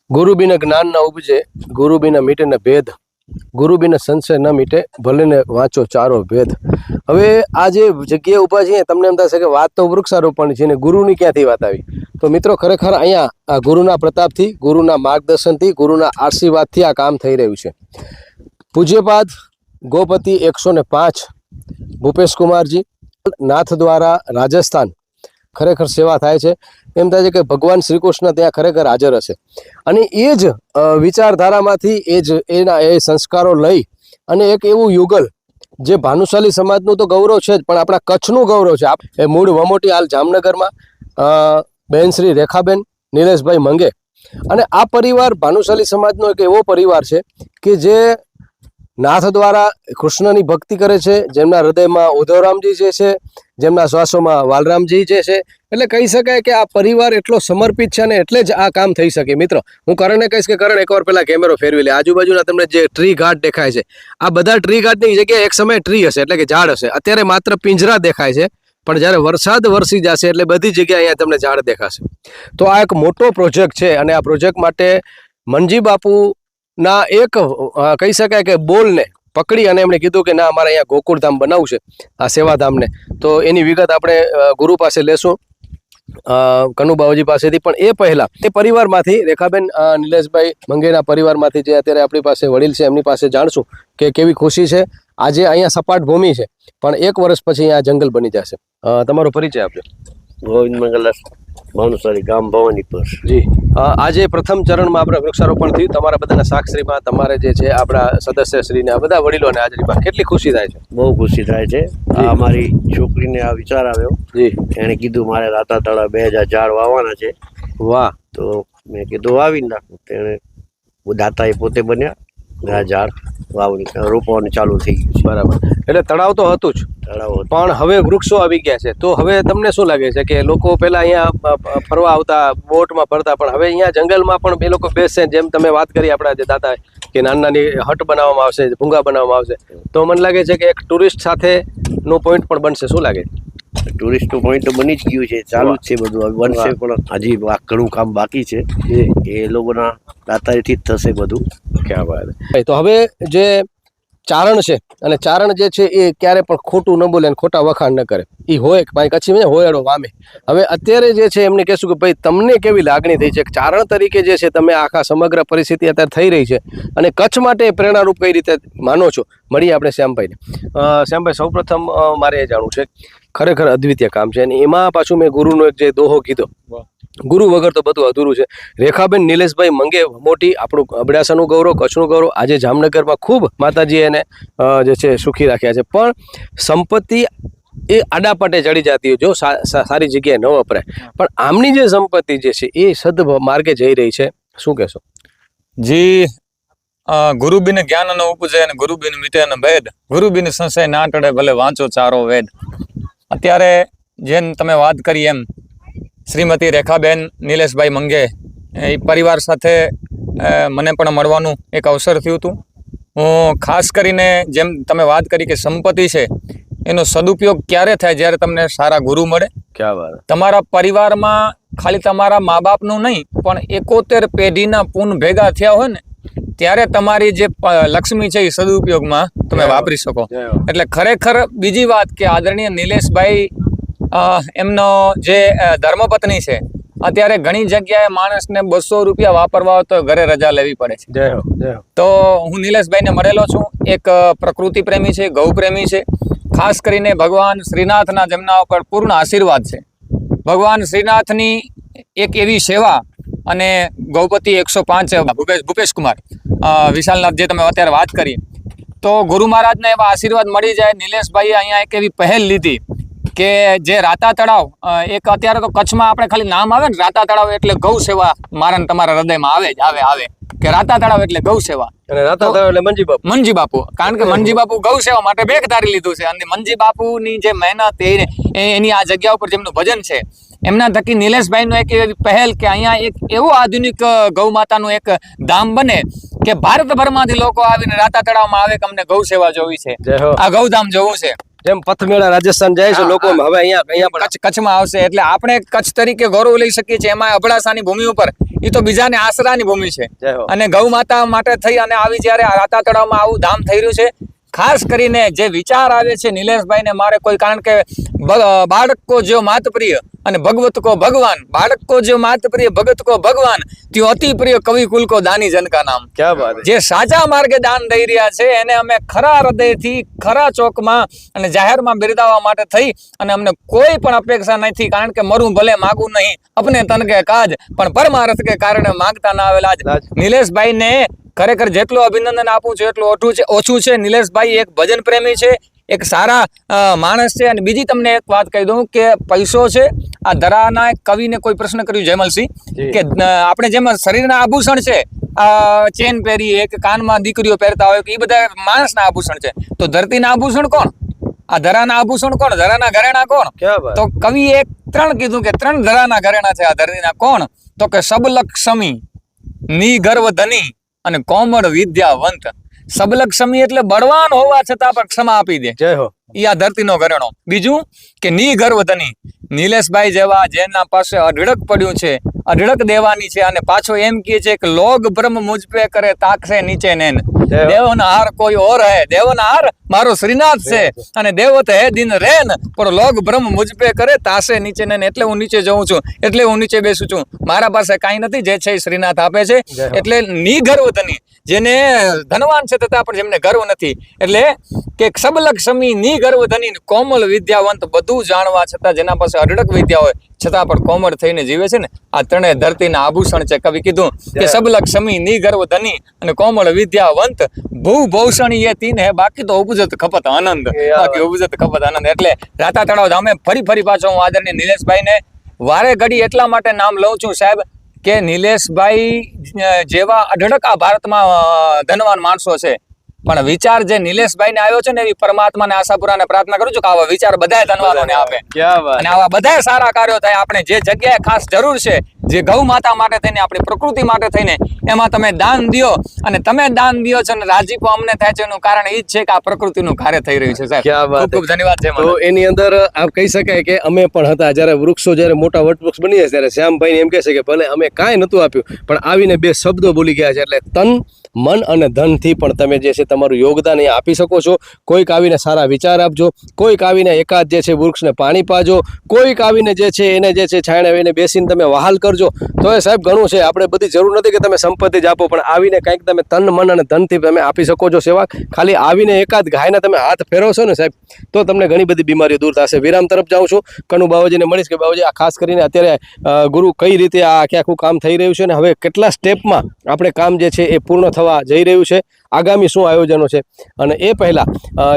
ગુરુ બિન જ્ઞાન ન ઉપજે, ગુરુ બિન મીટે ન ભેદ, ગુરુ બિન સંશય ન મીટે, ભલે ને વાંચો ચારો ભેદ. હવે આ જે જગ્યાએ ઊભા છીએ તમને એમ થશે કે વાત તો વૃક્ષારોપણ છે ને ગુરુની ક્યાંથી વાત આવી. તો મિત્રો ખરેખર અહીંયા આ ગુરુના પ્રતાપથી, ગુરુના માર્ગદર્શનથી, ગુરુના આશીર્વાદથી આ કામ થઈ રહ્યું છે. પૂજ્યપાદ ગોપતિ 105 ભૂપેશ કુમારજી નાથ દ્વારા રાજસ્થાન ખરેખર સેવા થાય છે. એમ થાય છે કે ભગવાન શ્રી કૃષ્ણ ત્યાં ખરેખર હાજર હશે અને એ જ વિચારધારામાંથી એ સંસ્કારો લઈ અને એક એવું યુગલ જે ભાનુશાલી સમાજનું તો ગૌરવ છે જ પણ આપણા કચ્છનું ગૌરવ છે. એ મૂળ વમોટી હાલ જામનગરમાં બહેન શ્રી રેખાબેન નિલેશભાઈ મંગે અને આ પરિવાર ભાનુશાલી સમાજનો એક એવો પરિવાર છે કે જે નાથ દ્વારા કૃષ્ણની ભક્તિ કરે છે, જેમના હૃદયમાં ઉદ્ધવરામજી જે છે, જેમના શ્વાસોમાં વાલરામજી જે છે. એટલે કહી શકાય કે આ પરિવાર એટલો સમર્પિત છે અને એટલે જ આ કામ થઈ શકે. મિત્રો હું કરણને કહીશ કે કરણ એકવાર પહેલા કેમેરો ફેરવી લે. આજુબાજુના તમને જે ટ્રી ગાર્ડ દેખાય છે આ બધા ટ્રી ગાર્ડની જગ્યાએ એક સમયે ટ્રી હશે એટલે કે ઝાડ હશે. અત્યારે માત્ર પિંજરા દેખાય છે પણ જ્યારે વરસાદ વરસી જશે એટલે બધી જગ્યાએ અહીંયા તમને ઝાડ દેખાશે. તો આ એક મોટો પ્રોજેક્ટ છે અને આ પ્રોજેક્ટ માટે મનજી બાપુના એક કહી શકાય કે બોલને પકડી અને એમણે કીધું કે ના અમારે અહીંયા ગોકુળધામ બનાવવું છે આ સેવાધામને. તો એની વિગત આપણે ગુરુ પાસે લેશું, કનુબાવજી પાસેથી. પણ એ પહેલા એ પરિવારમાંથી રેખાબેન નિલેશભાઈ મંગેના પરિવારમાંથી જે અત્યારે આપણી પાસે વડીલ છે એમની પાસે જાણશું કે કેવી ખુશી છે. આજે અહીંયા સપાટ ભૂમિ છે પણ 1 વર્ષ પછી અહીંયા જંગલ બની જશે. તમારો પરિચય આપજો. ગોવિંદ મંગલદાસ, ભાનુશાલી, ગામ ભવાનીપુર. જી, આજે પ્રથમ ચરણમાં આપણે વૃક્ષારોપણ થયું. તમારા બધાના સાક્ષીમાં તમારે જે છે આપણા સદસ્યશ્રીને આ બધા વડીલોને હાજરીમાં કેટલી ખુશી થાય છે? બહુ ખુશી થાય છે. આ અમારી છોકરીને આ વિચાર આવ્યો. જી, એણે કીધું મારે રાતા તળા 2000 ઝાડ વાવવાના છે. વાહ. તો મેં કીધું વાવી નાખું. તેણે દાતાએ પોતે બન્યા આ ઝાડ વાવણી રોપવાનું ચાલુ થઈ ગયું છે. બરાબર. એટલે તળાવ તો હતું જ તળાવ પણ હવે વૃક્ષો આવી ગયા છે. તો હવે તમને શું લાગે છે કે લોકો પહેલા અહીંયા ફરવા આવતા બોટમાં ફરતા પણ હવે અહીંયા જંગલમાં પણ એ લોકો બેસશે? જેમ તમે વાત કરી આપણા જે દાતા કે નાની નાની હટ બનાવવામાં આવશે, ભૂંગા બનાવવામાં આવશે, તો મને લાગે છે કે એક ટુરિસ્ટ સાથેનો પોઈન્ટ પણ બનશે. શું લાગે? ટુરિસ્ટનું પોઈન્ટ તો બની જ ગયું છે, ચાલુ જ છે બધું, બનશે પણ હજી ઘણું કામ બાકી છે. એ લોકોના દાતાથી જ થશે બધું. ક્યાં વાત. તો હવે જે ચારણ છે અને ચારણ જે છે એ ક્યારે પણ ખોટું ન બોલે અને ખોટા વખાણ ન કરે. એ હોય ભાઈ કચ્છી હોયડો વામે. હવે અત્યારે જે છે એમને કહેશું કે ભાઈ તમને કેવી લાગણી થઈ છે ચારણ તરીકે જે છે તમે આખા સમગ્ર પરિસ્થિતિ અત્યારે થઈ રહી છે અને કચ્છ માટે પ્રેરણારૂપ કઈ રીતે માનો છો? મળીએ આપણે શ્યામભાઈને. શ્યામભાઈ, સૌપ્રથમ મારે એ જાણવું છે, ખરેખર અદ્વિતીય કામ છે અને એમાં પાછું મેં ગુરુનો એક જે દોહો કીધો, ગુરુ વગર તો બધું અધૂરું છે. રેખાબેન નિલેશભાઈ મંગે મોટી આપણું અબડાસાનું ગૌરવ, કચ્છનું ગૌરવ. આજે જામનગરમાં ખૂબ માતાજી એને જે છે સુખી રાખ્યા છે પણ સંપત્તિ એ આડાપાટે ચડી જતી હોય જો સારી જગ્યાએ ન વપરાય. પણ આમની જે સંપત્તિ જે છે એ સદ માર્ગે જઈ રહી છે. શું કહેશો? જી, ગુરુ બિન જ્ઞાન ન ઉપજે અને ગુરુ બિન મીટે ન ભેદ, ગુરુ બિન સંશય ના ટળે, ભલે વાંચો ચારો વેદ. અત્યારે જેમ તમે વાત કરી એમ શ્રીમતી રેખાબેન નિલેશભાઈ મંગે એ પરિવાર સાથે મને પણ મળવાનું એક અવસર થયું હતું. હું ખાસ કરીને જેમ તમે વાત કરી કે સંપત્તિ છે એનો સદુપયોગ ક્યારે થાય? જ્યારે તમને સારા ગુરુ મળે. ક્યાં વાત. તમારા પરિવારમાં ખાલી તમારા મા બાપનું નહીં પણ 71 પેઢીના પૂન ભેગા થયા હોય ને ત્યારે તમારી જે લક્ષ્મી છે એ સદુપયોગમાં તમે વાપરી શકો. એટલે ખરેખર બીજી વાત કે આદરણીય નિલેશભાઈ એમનો જે ધર્મપત્ની છે અત્યારે ઘણી જગ્યાએ માણસને 200 રૂપિયા વાપરવા હોય તો ઘરે રજા લેવી પડે છે. તો હું નિલેશભાઈને મળેલો છું. એક પ્રકૃતિ પ્રેમી છે, ગૌ પ્રેમી છે. ખાસ કરીને ભગવાન શ્રીનાથના જેમના ઉપર પૂર્ણ આશીર્વાદ છે. ભગવાન શ્રીનાથની એક એવી સેવા અને ગૌપતિ 105 ભૂપેશ કુમાર વિશાલનાથ જે તમે અત્યારે વાત કરી, તો ગુરુ મહારાજના એવા આશીર્વાદ મળી જાય. નિલેશભાઈએ અહીંયા એક એવી પહેલ લીધી કે જે રાતા તળાવ, એક અત્યારે તો કચ્છમાં આપણે ખાલી નામ આવે ને રાતા તળાવ એટલે ગૌ સેવા મારા તમારા હૃદયમાં આવે કે રાતા તળાવ એટલે ગૌ સેવા અને રાતા તળાવ એટલે મનજી બાપુ. કારણ કે મનજી બાપુ ગૌ સેવા માટે બેગ ધારી લીધું છે અને મનજી બાપુની જે મહેનત એની આ જગ્યા ઉપર જેમનું ભજન છે એમના થકી નિલેશભાઈનો એક એવી પહેલ કે અહીંયા એક એવું આધુનિક ગૌ માતાનું એક ધામ બને કે ભારતભરમાંથી લોકો આવીને રાતા તળાવમાં આવે કે અમને ગૌ સેવા જોવી છે, આ ગૌધામ જોવું છે. જેમ પથમેળા રાજસ્થાન જાય છે લોકો, હવે અહીંયા પણ કચ્છમાં આવશે એટલે આપણે કચ્છ તરીકે ગૌરવ લઈ શકીએ છીએ. એમાં અબડાસાની ભૂમિ ઉપર એ તો બીજાને આશરાની ભૂમિ છે. જય હો. અને ગૌ માતા માટે થઈ અને આવી જ્યારે રાતા તળાવમાં આવું ધામ થઈ રહ્યું છે, ખાસ કરીને જે વિચાર આવે છે નિલેશભાઈને મારે કોઈ, કારણ કે બાળક કો જો માત પ્રિય અને ભગવત કો ભગવાન, બાળક કો જો માત પ્રિય ભગત કો ભગવાન, ત્યો અતિ પ્રિય કવિ કુલ કો દાની જન કા નામ. ક્યાં વાત જે સાચા માર્ગે દાન દઈ રહ્યા છે એને અમે ખરા હૃદયથી ખરા ચોકમાં અને જાહેરમાં બિરદાવવા માટે થઈ અને અમને કોઈ પણ અપેક્ષા નથી, કારણ કે મરું ભલે માગું નહીં, અપને તન કે કાજ, પણ પરમાર્થ કે કારણે માગતા ના આવેલા જ. નિલેશભાઈને ખરેખર જેટલું અભિનંદન આપું છું એટલું ઓછું છે. નિલેશભાઈ એક ભજન પ્રેમી છે, એક સારા માણસ છે. અને બીજી તમને એક વાત કહી દઉં કે પૈસો છે, આ ધરાના એક કવિને કોઈ પ્રશ્ન કર્યું જયમલસિંહ કે આપણે જેમ શરીરના આભૂષણ છે, ચેન પહેરીએ કે કાનમાં દીકરીઓ પહેરતા હોય કે એ બધા માણસના આભૂષણ છે, તો ધરતીના આભૂષણ કોણ? આ ધરાના આભૂષણ કોણ? ધરાના ઘરેણા કોણ? ક્યાં વાત. તો કવિએ ત્રણ કીધું કે ત્રણ ધરાના ઘરેણા છે આ ધરતીના. કોણ? તો કે સબલક્ષમી, ની ગર્વ ધની અને કોમળ વિદ્યાવંત. સબલક્ષમી એટલે બળવાન હોવા છતાં પણ ક્ષમા આપી દે, જય હો. ઈ આ ધરતીનો ઘરેણો. બીજું કે ની ગર્વ ધની, નિલેશભાઈ જેવા જેના પાસે અઢળક પડ્યું છે, અઢળક દેવાની છે, અને પાછો એમ કહે છે કે લોગ બ્રહ્મ મુજ પે કરે તાકસે નીચે નેન, દેવના હાર કોઈ ઓર હે, દેવના હાર મારો શ્રીનાથ છે, અને દેવત હે દિન રેન, પણ લોગ બ્રહ્મ મુજ પે કરે તાસે નીચે નેન. એટલે હું નીચે જઉં છું, એટલે હું નીચે બેસું છું, મારા પાસે કાંઈ નથી, જે છે એ શ્રીનાથ આપે છે. એટલે ની ગર્વ ધની, જેને ધનવાન છે છતાં પણ જેમને ગર્વ નથી, એટલે કે સબલક્ષમી, ની ગર્વ ધની, કોમળ વિદ્યાવંત, બધું જાણવા છતાં જેના પાસે અઢળક વિદ્યા હોય છતાં પણ કોમળ થઈને જીવે છે ને, આ ત્રણેય ધરતીના આભૂષણ છે. કવિ કીધું કે સબલક્ષમી, ની ગર્વ ધની અને કોમળ વિદ્યાવંત, ભૂ ભૌષણી એ તીન હે, બાકી તો ઉપજત ખપત આનંદ, બાકી ઉપજત ખપત આનંદ. એટલે રાતા તળાવ ધામે ફરી પાછો હું આદરણીય નિલેશભાઈને વારે ઘડી એટલા માટે નામ લઉં છું સાહેબ કે નિલેશભાઈ જેવા અઢળક આ ભારતમાં ધનવાન માણસો છે, પણ વિચાર જે નિલેશભાઈને આવ્યો છે ને, એવી પરમાત્માને આશાપુરાને પ્રાર્થના કરું છું કે આવા વિચાર બધાય ધનવાનોને આપે અને આવા બધાય સારા કાર્યો થાય. આપણે જે જગ્યાએ ખાસ જરૂર છે, જે ગૌ માતા માટે થઈને, આપણી પ્રકૃતિ માટે થઈને, એમાં તમે દાન દ્યો, અને તમે દાન દ્યો છો અને રાજીપો અમને થાય છે, એનું કારણ એ જ છે કે આ પ્રકૃતિનું કાર્ય થઈ રહ્યું છે. સાહેબ ખૂબ ખૂબ ધન્યવાદ છે. તો એની અંદર આપ કહી શકાય કે અમે પણ હતા, જ્યારે વૃક્ષો જ્યારે મોટા વટવૃક્ષ બની જાય ત્યારે શ્યામભાઈ એમ કહે છે કે ભલે અમે કાંઈ નહોતું આપ્યું, પણ આવીને બે શબ્દો બોલી ગયા છે, એટલે તન મન અને ધનથી પણ તમે જે છે તમારું યોગદાન એ આપી શકો છો. કોઈક આવીને સારા વિચાર આપજો, કોઈક આવીને એકાદ જે છે વૃક્ષને પાણી પાજો, કોઈક આવીને જે છે એને જે છે છાંયણે આવીને બેસીને તમે વહાલ કરજો, તો એ સાહેબ ઘણું છે. આપણે બધી જરૂર નથી કે તમે સંપત્તિ જ આપો, પણ આવીને કંઈક તમે તન મન અને ધનથી તમે આપી શકો છો સેવા. ખાલી આવીને એકાદ ગાયને તમે હાથ ફેરવશો ને સાહેબ, તો તમને ઘણી બધી બીમારીઓ દૂર થશે. વિરામ તરફ જાઉં છું, કનુ બાવાજીને મળીશ કે બાવાજી આ ખાસ કરીને અત્યારે ગુરુ કઈ રીતે આ આખું કામ થઈ રહ્યું છે ને હવે કેટલા સ્ટેપમાં આપણે કામ જે છે એ પૂર્ણ થવા જઈ રહ્યું છે, આગામી શું આયોજનો છે. અને એ પહેલાં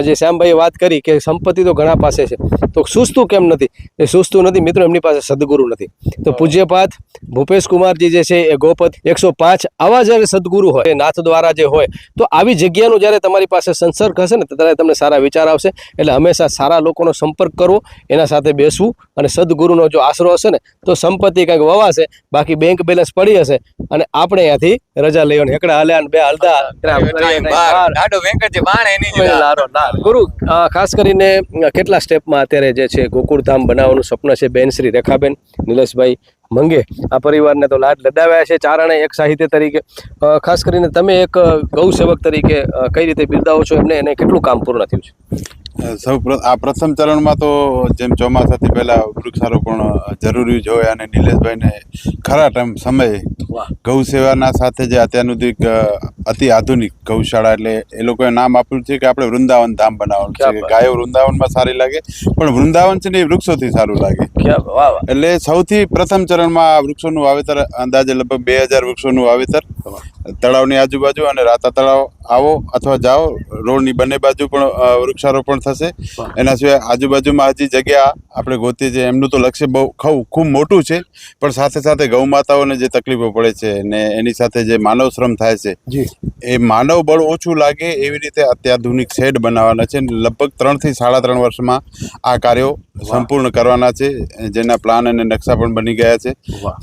જે શ્યામભાઈએ વાત કરી કે સંપત્તિ તો ઘણા પાસે છે, તો સુસ્તું કેમ નથી? એ સુસ્તું નથી મિત્રો, એમની પાસે સદગુરુ નથી. તો પૂજ્યપાદ ભૂપેશ કુમારજી જે છે એ ગોપદ 105 આવા જ્યારે સદગુરુ હોય, નાથ દ્વારા જે હોય, તો આવી જગ્યાનો જ્યારે તમારી પાસે સંસર્ગ હશે ને ત્યારે તમને સારા વિચાર આવશે. એટલે હંમેશા સારા લોકોનો સંપર્ક કરવો, એના સાથે બેસવું, અને સદગુરુનો જો આશરો હશે ને તો સંપત્તિ કંઈક વવાશે, બાકી બેંક બેલેન્સ પડી હશે અને આપણે અહીંયાથી રજા લેવાની. હેકડા હાલ્યા બે હલતા ગુરુ ખાસ કરીને કેટલા સ્ટેપમાં અત્યારે જે છે ગોકુળધામ બનાવવાનું સ્વપ્ન છે? બેન શ્રી રેખાબેન નિલેશભાઈ મંગે આ પરિવારને તો લાડ લડાવ્યા છે, ચારણે એક સાહિત્ય તરીકે. ખાસ કરીને તમે એક ગૌ સેવક તરીકે કઈ રીતે બિરદાવો છો એમને, એને કેટલું કામ પૂર્ણ થયું છે? આ પ્રથમ ચરણમાં તો જેમ ચોમાસાથી પહેલા વૃક્ષારોપણ જરૂરી જ હોય, અને નિલેશભાઈને ખરા સમયે ગૌ સેવાના સાથે જે અત્યાધુનિક અતિ આધુનિક ગૌશાળા, એટલે એ લોકોએ નામ આપ્યું છે કે આપણે વૃંદાવન ધામ બનાવવાનું છે, કે ગાયો વૃંદાવનમાં સારી લાગે, પણ વૃંદાવન છે ને એ વૃક્ષોથી સારું લાગે. એટલે સૌથી પ્રથમ ચરણમાં વૃક્ષોનું વાવેતર, અંદાજે લગભગ 2000 વૃક્ષોનું વાવેતર તળાવની આજુબાજુ અને રાતા તળાવ આવો અથવા જાઓ, રોડની બંને બાજુ પણ વૃક્ષારોપણ થશે. એના સિવાય આજુબાજુમાં હજી જગ્યા આપણે ગોતીએ છીએ. એમનું તો લક્ષ્ય બહુ ખૂબ મોટું છે, પણ સાથે સાથે ગૌ માતાઓને જે તકલીફો પડે છે ને એની સાથે જે માનવ શ્રમ થાય છે, એ માનવ બળ ઓછું લાગે એવી રીતે અત્યાધુનિક શેડ બનાવવાના છે. લગભગ 3 થી 3.5 વર્ષમાં આ કાર્યો સંપૂર્ણ કરવાના છે, જેના પ્લાન અને નકશા પણ બની ગયા છે.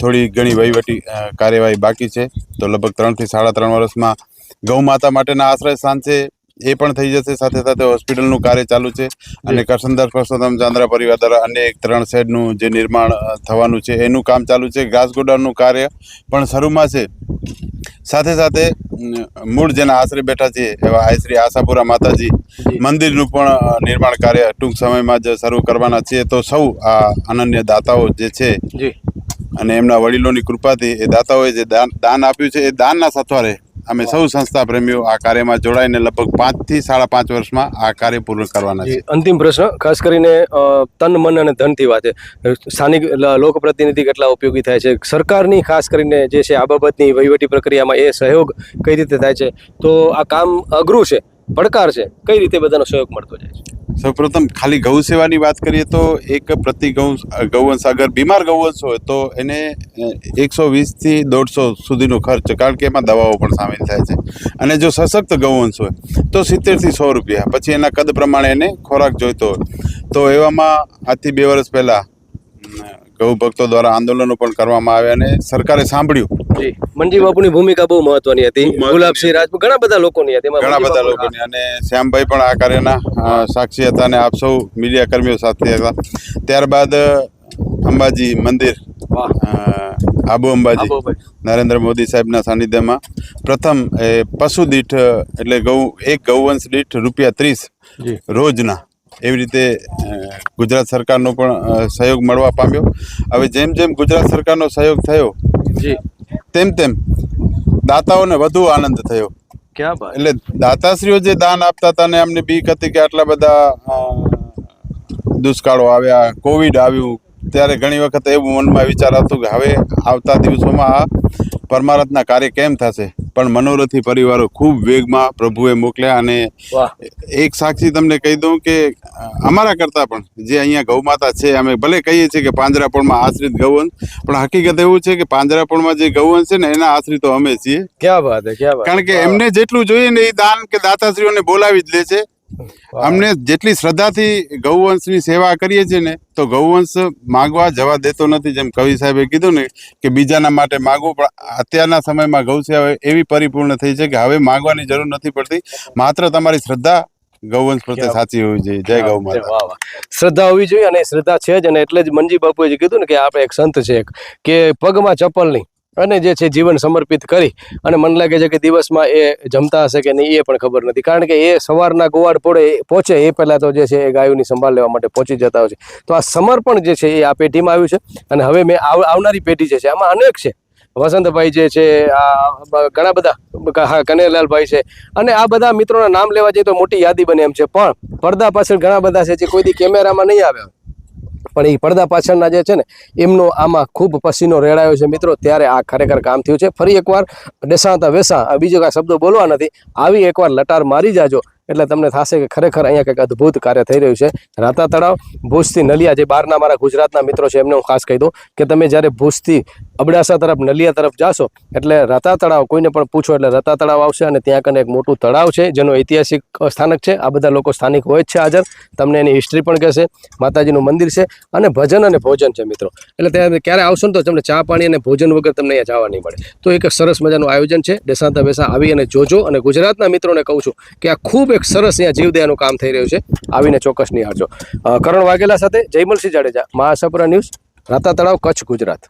થોડી ઘણી વહીવટી કાર્યવાહી બાકી છે, તો લગભગ 3 થી 3.5 વર્ષમાં ગૌ માતા માટેના આશ્રય સ્થાન છે, એ પણ થઈ જશે. સાથે સાથે હોસ્પિટલનું કાર્ય ચાલુ છે અને કરસનદાસ પરસોત્તમ ચાંદ્રા પરિવાર દ્વારા અન્ય એક 3 શેડનું જે નિર્માણ થવાનું છે એનું કામ ચાલુ છે. ઘાસ ગોડાઉનનું કાર્ય પણ શરૂમાં છે. સાથે સાથે મૂળ જેના આશરે બેઠા છે એવા શ્રી આશાપુરા માતાજી મંદિરનું પણ નિર્માણ કાર્ય ટૂંક સમયમાં જ શરૂ કરવાના છીએ. તો સૌ આ અનન્ય દાતાઓ જે છે અને એમના વડીલોની કૃપાથી એ દાતાઓએ જે દાન આપ્યું છે એ દાનના સથવારે અમે સૌ સંસ્થા પ્રેમીઓ આ કાર્યમાં જોડાઈને લગભગ 5 થી 5.5 વર્ષમાં આ કાર્ય પૂર્ણ કરવાના છે. અંતિમ પ્રશ્ન, ખાસ કરીને તન મન અને ધનથી વાત છે. સ્થાનિક લોકપ્રતિનિધિ કેટલા ઉપયોગી થાય છે, સરકારની ખાસ કરીને જે છે આ બાબતની વહીવટી પ્રક્રિયામાં એ સહયોગ કઈ રીતે થાય છે, તો આ કામ અઘરું છે, પડકાર છે, કઈ રીતે બધાનો સહયોગ મળતો જાય છે? સૌપ્રથમ ખાલી ગૌ સેવાની વાત કરીએ તો એક પ્રતિ ગૌવંશ અગર બીમાર ગૌવંશ હોય તો એને 120 થી 150 સુધીનો ખર્ચ, કારણ કે એમાં દવાઓ પણ સામેલ થાય છે. અને જો સશક્ત ગૌવંશ હોય તો 70 થી 100 રૂપિયા, પછી એના કદ પ્રમાણે એને ખોરાક જોઈતો હોય. તો એવામાં આજથી 2 વર્ષ પહેલા ગૌ ભક્તો દ્વારા આંદોલનો પણ કરવામાં આવ્યા અને સરકારે સાંભળ્યું. મનજી બાપુની ભૂમિકા બહુ મહત્વની હતી, ગુલાબસિંહ રાજપૂત, ઘણા બધા લોકોની હતી, ઘણા બધા લોકોની, અને શ્યામભાઈ પણ આ કાર્યના સાક્ષી હતા અને આપ સૌ મીડિયા કર્મીઓ સાથે હતા. ત્યારબાદ અંબાજી મંદિર, આબુ અંબાજી, નરેન્દ્ર મોદી સાહેબના સાનિધ્યમાં પ્રથમ પશુ દીઠ એટલે એક ગૌવંશ દીઠ ₹30 રોજના, એવી રીતે ગુજરાત સરકારનો પણ સહયોગ મળવા પામ્યો. હવે જેમ જેમ ગુજરાત સરકારનો સહયોગ થયો તેમ તેમ દાતાઓને વધુ આનંદ થયો. એટલે દાતાશ્રીઓ જે દાન આપતા હતા ને અમને બીક હતી કે આટલા બધા દુષ્કાળો આવ્યા, કોવિડ આવ્યું, ત્યારે ઘણી વખત એવું મનમાં વિચાર આવતો કે હવે આવતા દિવસોમાં આ પરમારથના કાર્ય કેમ થશે. પણ મનોરથી પરિવારો ખૂબ વેગમાં પ્રભુએ મોકલ્યા. અને એક સાક્ષી તમને કહી દઉં કે અમારા કરતાં પણ જે અહીંયા ગૌમાતા છે, અમે ભલે કહીએ છીએ કે પાંજરાપોળમાં આશ્રિત ગૌવંશ, પણ હકીકત એવું છે કે પાંજરાપોળમાં જે ગૌવંશ છે ને એના આશ્રિતો અમે છીએ. ક્યાં વાત છે, ક્યાં વાત. કારણ કે એમને જેટલું જોઈએ ને એ દાન કે દાતાશ્રીઓને બોલાવી જ લે છે. અમને જેટલી શ્રદ્ધાથી ગૌવંશની સેવા કરીએ છીએ ને તો ગૌવંશ માગવા જવા દેતો નથી. જેમ કવિ સાહેબે કીધું ને કે બીજાના માટે માગવું, પણ અત્યારના સમયમાં ગૌ સેવા એવી પરિપૂર્ણ થઈ છે કે હવે માગવાની જરૂર નથી પડતી. માત્ર તમારી શ્રદ્ધા ગૌવંશ પ્રત્યે સાચી હોવી જોઈએ. જય ગૌ માતા. શ્રદ્ધા હોવી જોઈએ, અને શ્રદ્ધા છે જ. અને એટલે જ મનજી બાપુએ જે કીધું ને કે આપણે એક સંત છે કે પગમાં ચપ્પલ નહીં અને જે છે જીવન સમર્પિત કરી, અને મને લાગે છે કે દિવસમાં એ જમતા હશે કે નહીં એ પણ ખબર નથી, કારણ કે એ સવારના ગોવાડ પહોંચે એ પહેલાં તો જે છે એ ગાયોની સંભાળ લેવા માટે પહોંચી જતા હોય છે. તો આ સમર્પણ જે છે એ આ પેઢીમાં આવ્યું છે. અને હવે મેં આવનારી પેઢી જે છે આમાં અનેક છે. વસંતભાઈ જે છે, આ ઘણા બધા, કનૈયાલાલભાઈ છે, અને આ બધા મિત્રોના નામ લેવા જઈએ તો મોટી યાદી બને એમ છે. પણ પડદા પાછળ ઘણા બધા છે જે કોઈ દી કેમેરામાં નહીં આવ્યા, પણ એ પડદા પાછળના જે છે ને એમનો આમાં ખૂબ પસીનો રેડાયો છે મિત્રો. ત્યારે આ ખરેખર કામ થયું છે. ફરી એકવાર ડેસાતા વેસા, બીજો કાંઈ શબ્દો બોલવા નથી, આવી એકવાર લટાર મારી જાજો એટલે તમને થશે કે ખરેખર અહીંયા કંઈક અદ્ભુત કાર્ય થઈ રહ્યું છે. રાતા તળાવ, ભુજથી નલિયા, જે બહારના મારા ગુજરાતના મિત્રો છે એમને હું ખાસ કહી દઉં કે તમે જ્યારે ભુજથી અબડાસા તરફ, નલિયા તરફ જાશો એટલે રાતા તળાવ, કોઈને પણ પૂછો એટલે રાતા તળાવ આવશે. અને ત્યાં કને એક મોટું તળાવ છે જેનો ઐતિહાસિક સ્થાનક છે. આ બધા લોકો સ્થાનિક હોય જ છે હાજર, તમને એની હિસ્ટ્રી પણ કહેશે. માતાજીનું મંદિર છે અને ભજન અને ભોજન છે મિત્રો. એટલે ત્યાં ક્યારે આવશો ને તો તમને ચા પાણી અને ભોજન વગર તમને અહીંયા જવા નહીં મળે. તો એક સરસ મજાનું આયોજન છે. ડેસાતા વેસા આવી અને જોજો. અને ગુજરાતના મિત્રોને કહું છું કે આ ખૂબ એક સરસ અહીંયા જીવદયાનું કામ થઈ રહ્યું છે. આવીને ચોક્કસ નિહાળજો. કરણ વાઘેલા સાથે જયમલસિંહ જાડેજા, મહાસાપુરા ન્યૂઝ, રાતા તળાવ, કચ્છ, ગુજરાત.